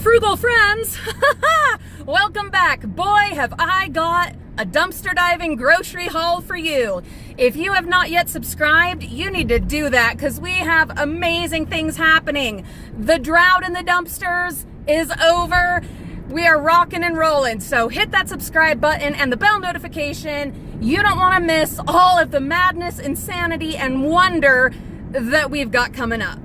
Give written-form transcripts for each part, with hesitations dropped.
Frugal friends, welcome back. Boy, have I got a dumpster diving grocery haul for you. If you have not yet subscribed, you need to do that because we have amazing things happening. The drought in the dumpsters is over. We are rocking and rolling. So hit that subscribe button and the bell notification. You don't want to miss all of the madness, insanity, and wonder that we've got coming up.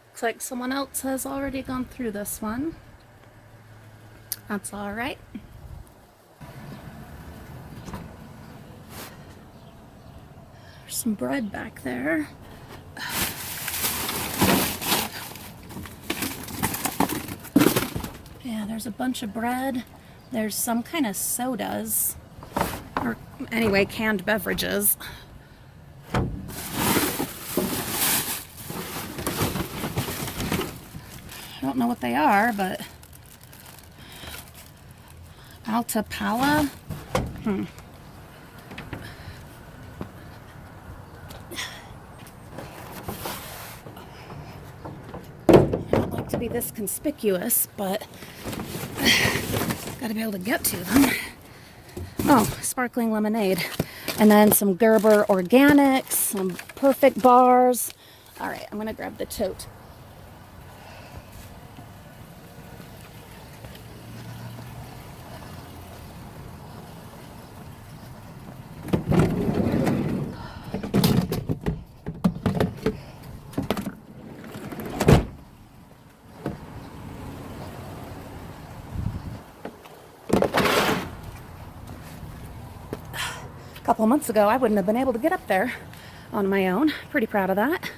Looks like someone else has already gone through this one. That's all right. There's some bread back there. Yeah, there's a bunch of bread. There's some kind of sodas, or anyway, canned beverages. I don't know what they are, but Altapala. I don't like to be this conspicuous, but gotta be able to get to them. Oh, sparkling lemonade. And then some Gerber Organics, some Perfect bars. All right, I'm gonna grab the tote. A couple months ago, I wouldn't have been able to get up there on my own. Pretty proud of that.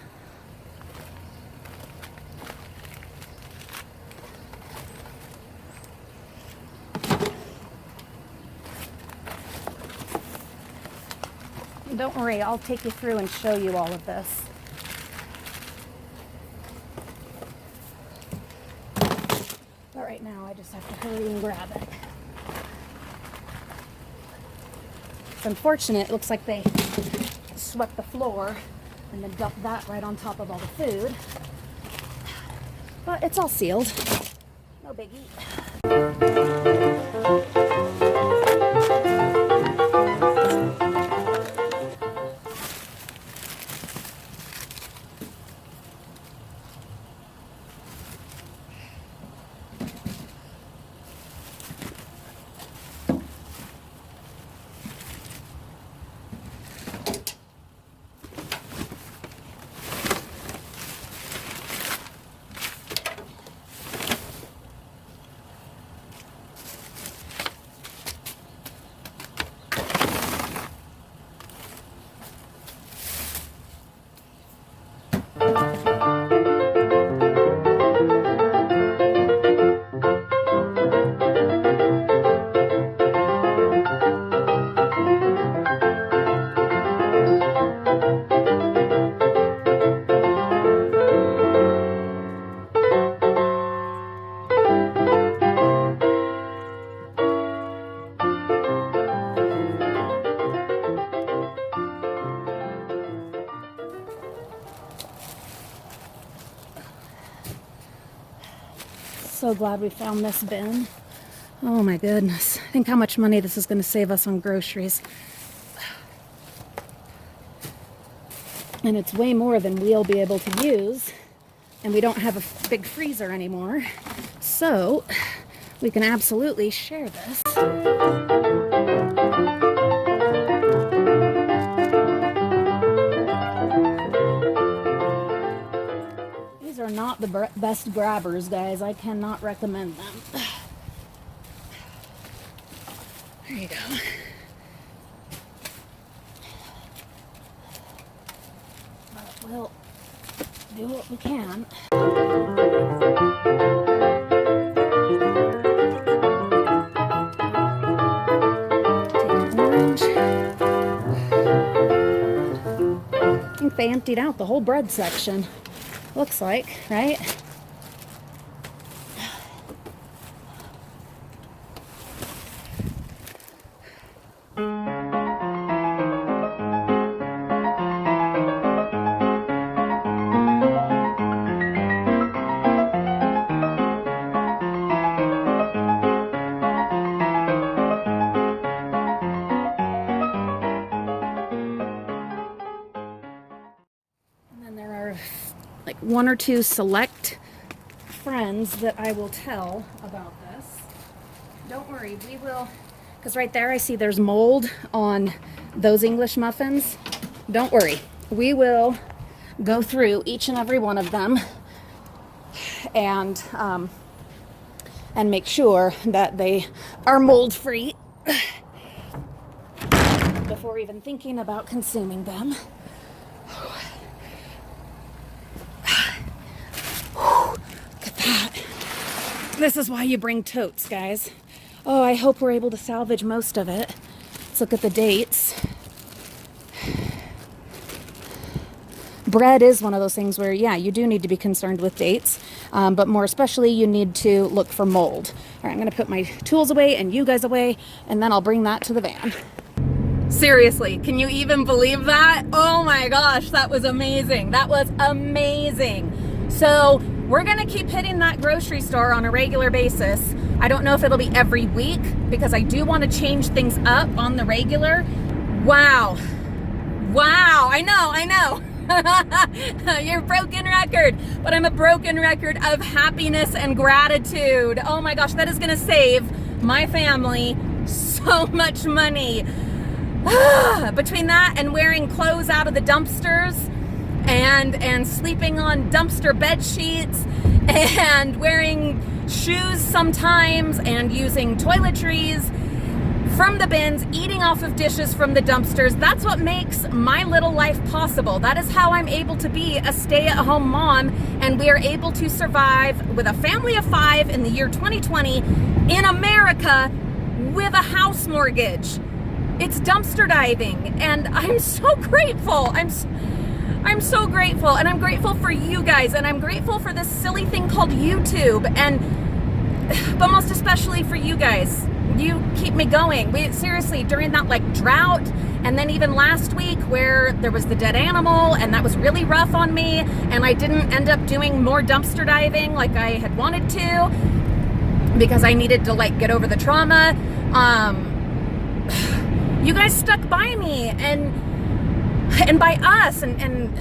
Don't worry, I'll take you through and show you all of this. But right now, I just have to hurry and grab it. It's unfortunate. It looks like they swept the floor and then dumped that right on top of all the food. But it's all sealed. No biggie. So glad we found this bin. Oh my goodness. Think how much money this is going to save us on groceries. And it's way more than we'll be able to use. And we don't have a big freezer anymore. So we can absolutely share this. These are not the best grabbers, guys. I cannot recommend them. There you go. But we'll do what we can. Take an orange. I think they emptied out the whole bread section. Looks like, right? Like one or two select friends that I will tell about this. Don't worry, we will, because right there I see there's mold on those English muffins. Don't worry, we will go through each and every one of them and make sure that they are mold free before even thinking about consuming them. This is why you bring totes, guys. Oh, I hope we're able to salvage most of it. Let's look at the dates. Bread is one of those things where, yeah, you do need to be concerned with dates, but more especially you need to look for mold. All right, I'm gonna put my tools away and you guys away, and then I'll bring that to the van. Seriously, can you even believe that? Oh my gosh, that was amazing. That was amazing. So we're gonna keep hitting that grocery store on a regular basis. I don't know if it'll be every week because I do want to change things up on the regular. Wow. Wow, I know. You're a broken record, but I'm a broken record of happiness and gratitude. Oh my gosh, that is gonna save my family so much money. Between that and wearing clothes out of the dumpsters, and sleeping on dumpster bed sheets, and wearing shoes sometimes, and using toiletries from the bins, eating off of dishes from the dumpsters. That's what makes my little life possible. That is how I'm able to be a stay-at-home mom, and we are able to survive with a family of 5 in the year 2020 in America with a house mortgage. It's dumpster diving, and I'm so grateful. I'm so grateful, and I'm grateful for you guys, and I'm grateful for this silly thing called YouTube, but most especially for you guys. You keep me going. Seriously, during that drought And then even last week where there was the dead animal, and that was really rough on me, and I didn't end up doing more dumpster diving like I had wanted to because I needed to like get over the trauma. You guys stuck by me and by us, and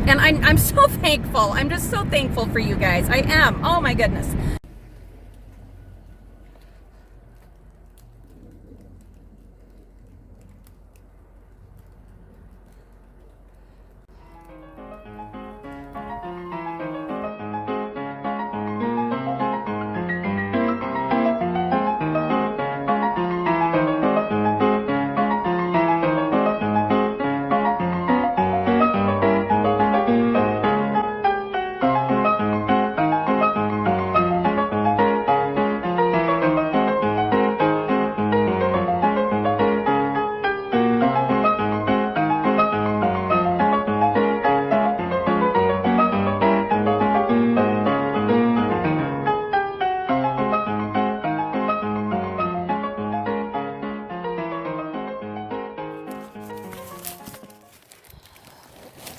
I'm so thankful. I'm just so thankful for you guys. I am. Oh my goodness.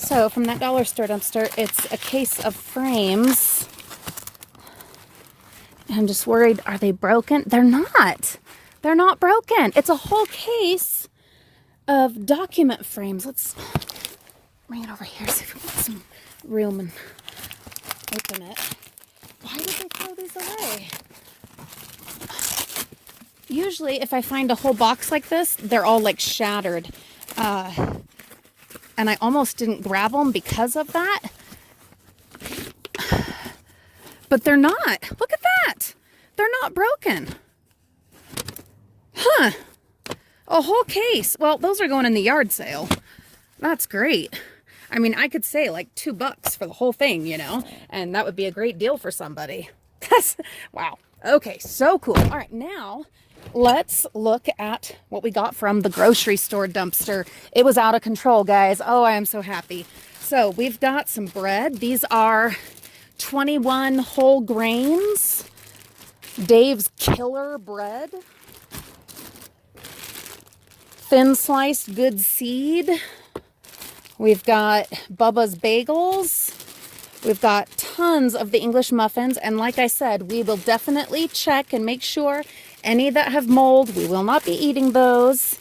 So from that dollar store dumpster, it's a case of frames. I'm just worried, are they broken? They're not. They're not broken. It's a whole case of document frames. Let's bring it over here so we can get some room and open it. Why did they throw these away? Usually if I find a whole box like this, they're all like shattered. And I almost didn't grab them because of that. But they're not. Look at that. They're not broken. Huh. A whole case. Well, those are going in the yard sale. That's great. I mean, I could say like $2 for the whole thing, you know, and that would be a great deal for somebody. That's, wow. Okay, so cool. All right, now let's look at what we got from the grocery store dumpster. It was out of control, guys. Oh, I am so happy. So we've got some bread. These are 21 whole grains. Dave's Killer bread. Thin sliced good seed. We've got Bubba's bagels. We've got tons of the English muffins. And like I said, we will definitely check and make sure any that have mold, we will not be eating those.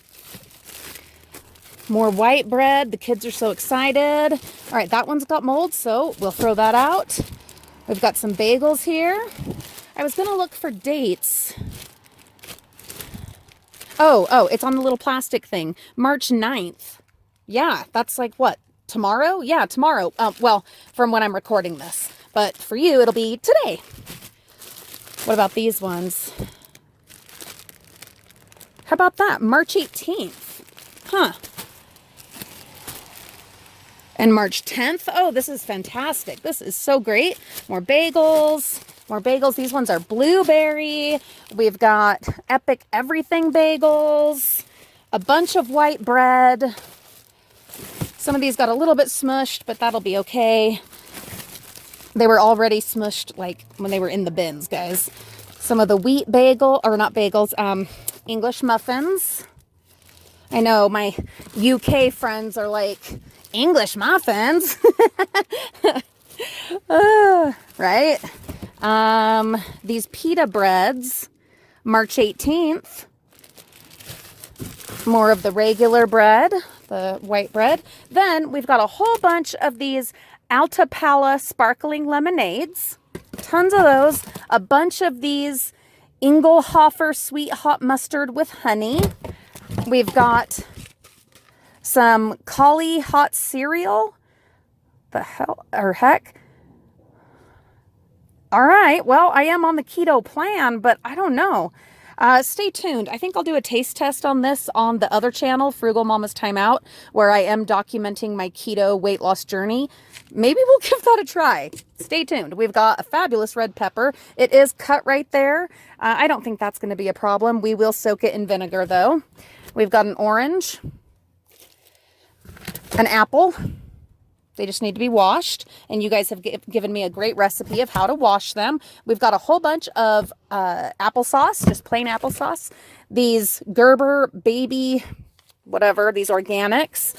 More white bread. The kids are so excited. All right, that one's got mold, so we'll throw that out. We've got some bagels here. I was going to look for dates. Oh, it's on the little plastic thing. March 9th. Yeah, that's like what? Tomorrow? Yeah, tomorrow. Well, from when I'm recording this. But for you, it'll be today. What about these ones? How about that? March 18th. Huh. And March 10th. Oh, this is fantastic. This is so great. More bagels. More bagels. These ones are blueberry. We've got Epic Everything bagels. A bunch of white bread. Some of these got a little bit smushed, but that'll be okay. They were already smushed like when they were in the bins, guys. Some of the wheat bagel, or not bagels, English muffins. I know my UK friends are like, English muffins? Right? These pita breads, March 18th. More of the regular bread, the white bread. Then we've got a whole bunch of these Alta Pala sparkling lemonades. Tons of those. A bunch of these Engelhofer sweet hot mustard with honey. We've got some Collie hot cereal. The hell or heck. All right. Well, I am on the keto plan, but I don't know. Stay tuned. I think I'll do a taste test on this on the other channel, Frugal Mama's Time Out, where I am documenting my keto weight loss journey. Maybe we'll give that a try. Stay tuned. We've got a fabulous red pepper. It is cut right there. I don't think that's going to be a problem. We will soak it in vinegar, though. We've got an orange, an apple. They just need to be washed, and you guys have given me a great recipe of how to wash them. We've got a whole bunch of applesauce, just plain applesauce. These Gerber baby whatever, these organics.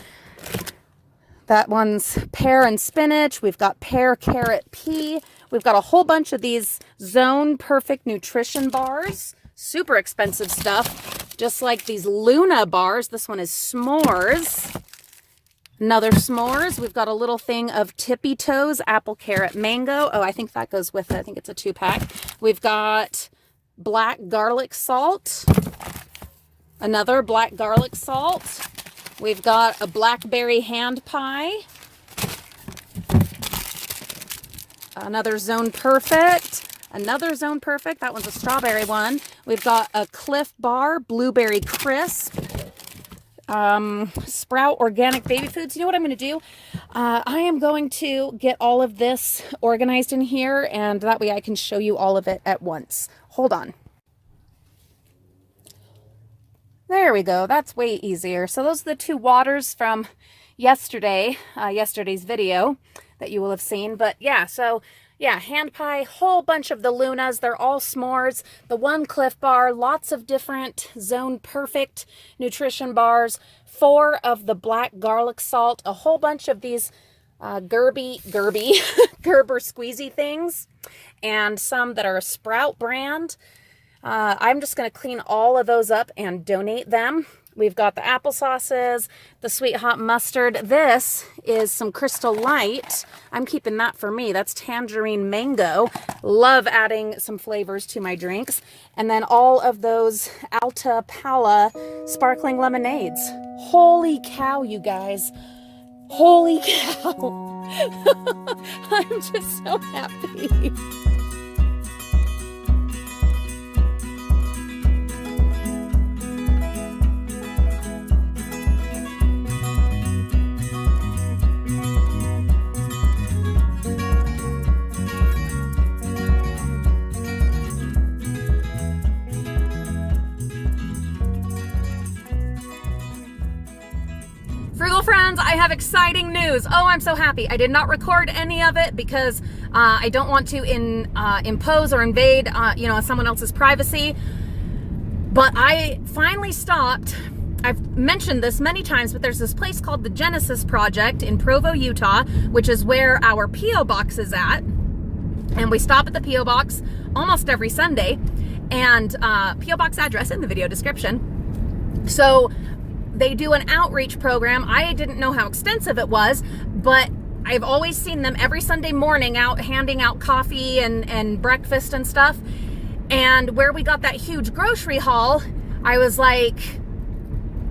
That one's pear and spinach. We've got pear, carrot, pea. We've got a whole bunch of these Zone Perfect nutrition bars. Super expensive stuff. Just like these Luna bars. This one is s'mores. Another s'mores. We've got a little thing of Tippy Toes, apple, carrot, mango. Oh, I think that goes with it. I think it's a 2-pack. We've got black garlic salt. Another black garlic salt. We've got a blackberry hand pie. Another Zone Perfect. Another Zone Perfect. That one's a strawberry one. We've got a Cliff Bar, blueberry crisp. Sprout organic baby foods. You know what I'm going to do? I am going to get all of this organized in here, and that way I can show you all of it at once. Hold on. There we go. That's way easier. So those are the 2 waters from yesterday, yesterday's video that you will have seen. But yeah, so yeah, hand pie, whole bunch of the Lunas. They're all s'mores. The one Cliff Bar, lots of different Zone Perfect nutrition bars, 4 of the black garlic salt, a whole bunch of these Gerber squeezy things, and some that are a Sprout brand. I'm just going to clean all of those up and donate them. We've got the applesauces, the sweet hot mustard. This is some Crystal Light. I'm keeping that for me. That's tangerine mango. Love adding some flavors to my drinks. And then all of those Alta Pala sparkling lemonades. Holy cow, you guys. Holy cow. I'm just so happy. Frugal friends, I have exciting news. Oh, I'm so happy. I did not record any of it because I don't want to impose or invade, someone else's privacy. But I finally stopped. I've mentioned this many times, but there's this place called the Genesis Project in Provo, Utah, which is where our P.O. box is at. And we stop at the P.O. box almost every Sunday. And P.O. box address in the video description. So they do an outreach program. I didn't know how extensive it was, but I've always seen them every Sunday morning out handing out coffee and breakfast and stuff. And where we got that huge grocery haul, I was like,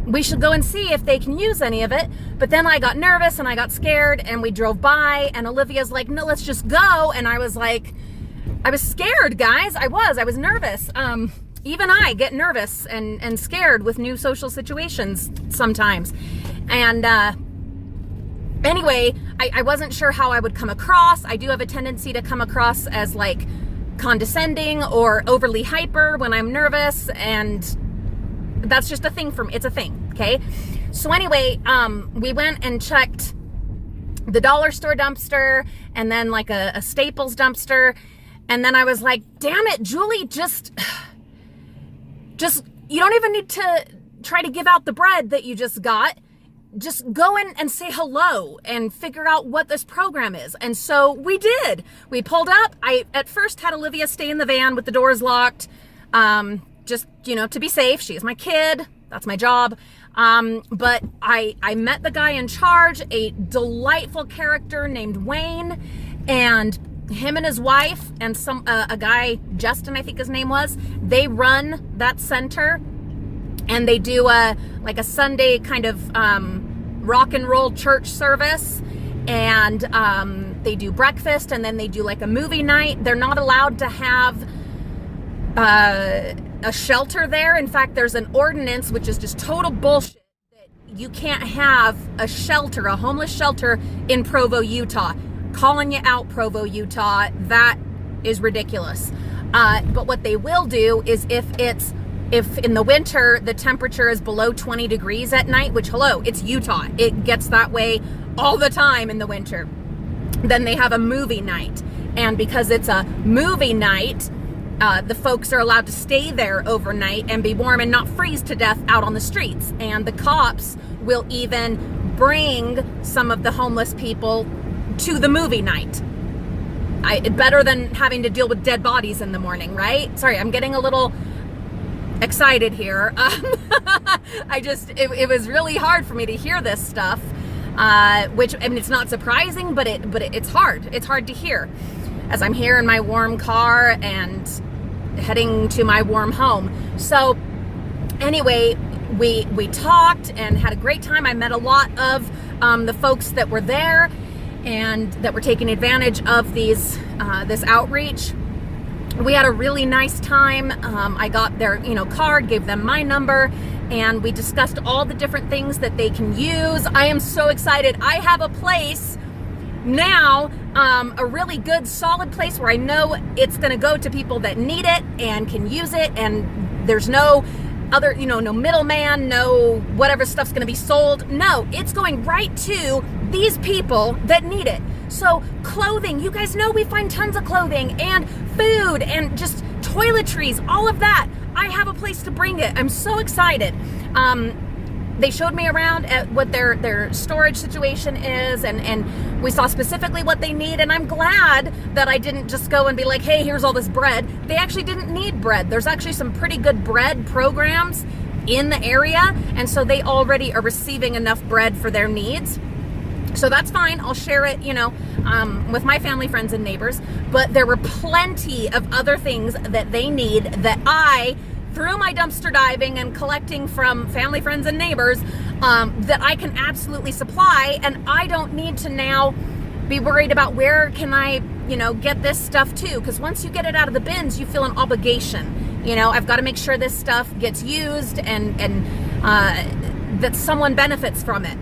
we should go and see if they can use any of it. But then I got nervous and I got scared and we drove by and Olivia's like, no, let's just go. And I was like, I was scared, guys. I was nervous. Even I get nervous and scared with new social situations sometimes. And anyway, I wasn't sure how I would come across. I do have a tendency to come across as like condescending or overly hyper when I'm nervous, and that's just a thing for me. It's a thing, okay? So anyway, we went and checked the dollar store dumpster and then like a Staples dumpster. And then I was like, damn it, Julie, just, you don't even need to try to give out the bread that you just got. Just go in and say hello and figure out what this program is. And so we did. We pulled up. I at first had Olivia stay in the van with the doors locked, just, to be safe. She is my kid. That's my job. But I met the guy in charge, a delightful character named Wayne, and him and his wife and a guy, Justin, I think his name was, they run that center, and they do a Sunday kind of rock and roll church service, and they do breakfast, and then they do like a movie night. They're not allowed to have a shelter there. In fact, there's an ordinance, which is just total bullshit, that you can't have a shelter, a homeless shelter in Provo, Utah. Calling you out, Provo, Utah. That is ridiculous. But what they will do is if in the winter the temperature is below 20 degrees at night, which, hello, it's Utah. It gets that way all the time in the winter. Then they have a movie night. And because it's a movie night, the folks are allowed to stay there overnight and be warm and not freeze to death out on the streets. And the cops will even bring some of the homeless people to the movie night. Better than having to deal with dead bodies in the morning, right? Sorry, I'm getting a little excited here. It was really hard for me to hear this stuff, which, I mean, it's not surprising, but it's hard. It's hard to hear as I'm here in my warm car and heading to my warm home. So anyway, we talked and had a great time. I met a lot of the folks that were there and that were taking advantage of this outreach. We had a really nice time. I got their card, gave them my number, and we discussed all the different things that they can use. I am so excited. I have a place now, a really good solid place where I know it's going to go to people that need it and can use it, and there's no other, no middleman, no whatever stuff's going to be sold. No, it's going right to these people that need it. So clothing, you guys know we find tons of clothing and food and just toiletries, all of that. I have a place to bring it. I'm so excited. They showed me around at what their storage situation is, and we saw specifically what they need, and I'm glad that I didn't just go and be like, hey, here's all this bread. They actually didn't need bread. There's actually some pretty good bread programs in the area, and so they already are receiving enough bread for their needs. So that's fine. I'll share it, with my family, friends, and neighbors. But there were plenty of other things that they need that I, through my dumpster diving and collecting from family, friends, and neighbors, that I can absolutely supply. And I don't need to now be worried about where can I, get this stuff to. Because once you get it out of the bins, you feel an obligation. I've got to make sure this stuff gets used and that someone benefits from it.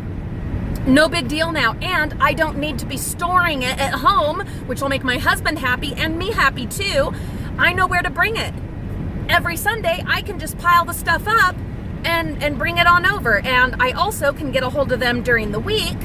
No big deal now. And I don't need to be storing it at home, which will make my husband happy and me happy too. I know where to bring it. Every Sunday, I can just pile the stuff up and bring it on over. And I also can get a hold of them during the week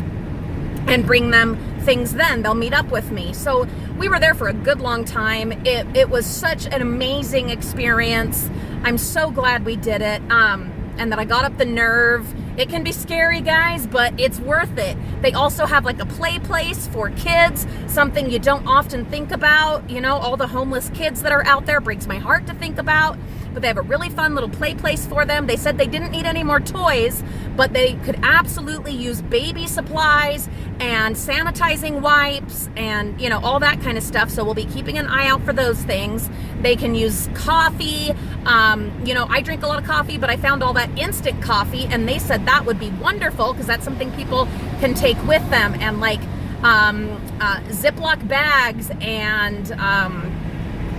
and bring them things then. They'll meet up with me. So we were there for a good long time. It was such an amazing experience. I'm so glad we did it. And that I got up the nerve. It can be scary, guys, but it's worth it. They also have like a play place for kids, something you don't often think about. All the homeless kids that are out there, breaks my heart to think about. But they have a really fun little play place for them. They said they didn't need any more toys, but they could absolutely use baby supplies and sanitizing wipes and, all that kind of stuff. So we'll be keeping an eye out for those things. They can use coffee. I drink a lot of coffee, but I found all that instant coffee, and they said that would be wonderful because that's something people can take with them, and like Ziploc bags and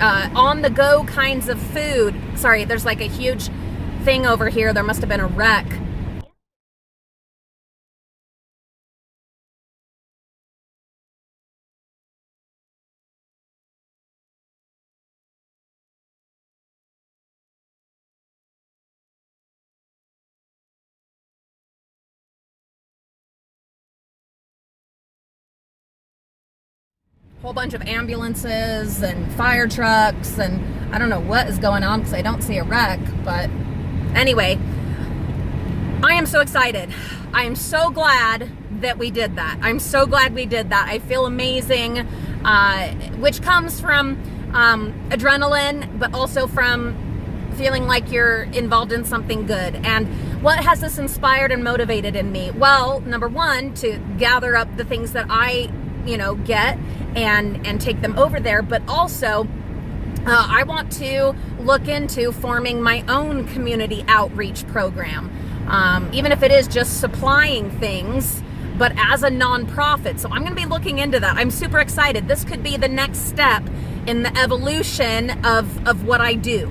on-the-go kinds of food. Sorry, there's like a huge thing over here. There must have been a wreck. Whole bunch of ambulances and fire trucks, and I don't know what is going on because I don't see a wreck. But anyway, I am so excited. I am so glad that we did that. I'm so glad we did that. I feel amazing, which comes from adrenaline, but also from feeling like you're involved in something good. And what has this inspired and motivated in me? Well, number one, to gather up the things that I get and take them over there, but also I want to look into forming my own community outreach program, even if it is just supplying things, but as a nonprofit. So I'm going to be looking into that. I'm super excited. This could be the next step in the evolution of what I do,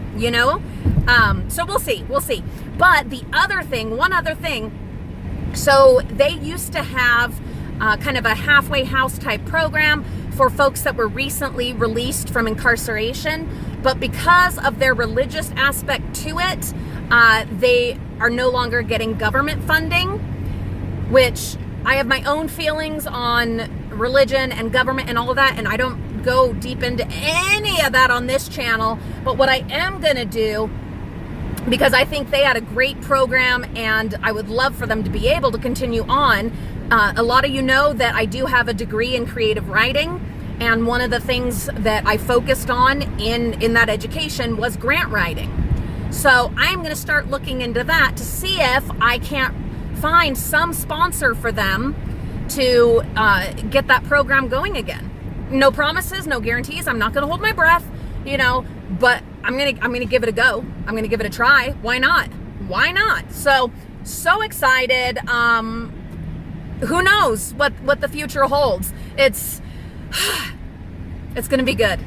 so we'll see. But one other thing, so they used to have kind of a halfway house type program for folks that were recently released from incarceration, but because of their religious aspect to it, they are no longer getting government funding, which I have my own feelings on religion and government and all of that, and I don't go deep into any of that on this channel, but what I am going to do, because I think they had a great program and I would love for them to be able to continue on. A lot of you know that I do have a degree in creative writing, and one of the things that I focused on in that education was grant writing. So I'm going to start looking into that to see if I can't find some sponsor for them to get that program going again. No promises, no guarantees. I'm not going to hold my breath, you know, but I'm gonna give it a go. I'm gonna give it a try. Why not? Why not? So excited. Who knows what the future holds? It's gonna be good.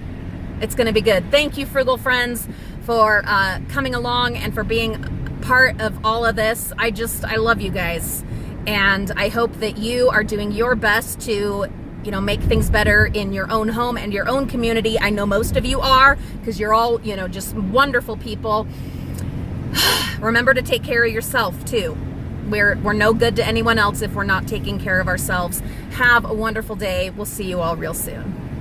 It's gonna be good. Thank you, Frugal friends, for coming along and for being part of all of this. I love you guys, and I hope that you are doing your best to, you know, make things better in your own home and your own community. I know most of you are, because you're all, you know, just wonderful people. Remember to take care of yourself too. We're no good to anyone else if we're not taking care of ourselves. Have a wonderful day. We'll see you all real soon.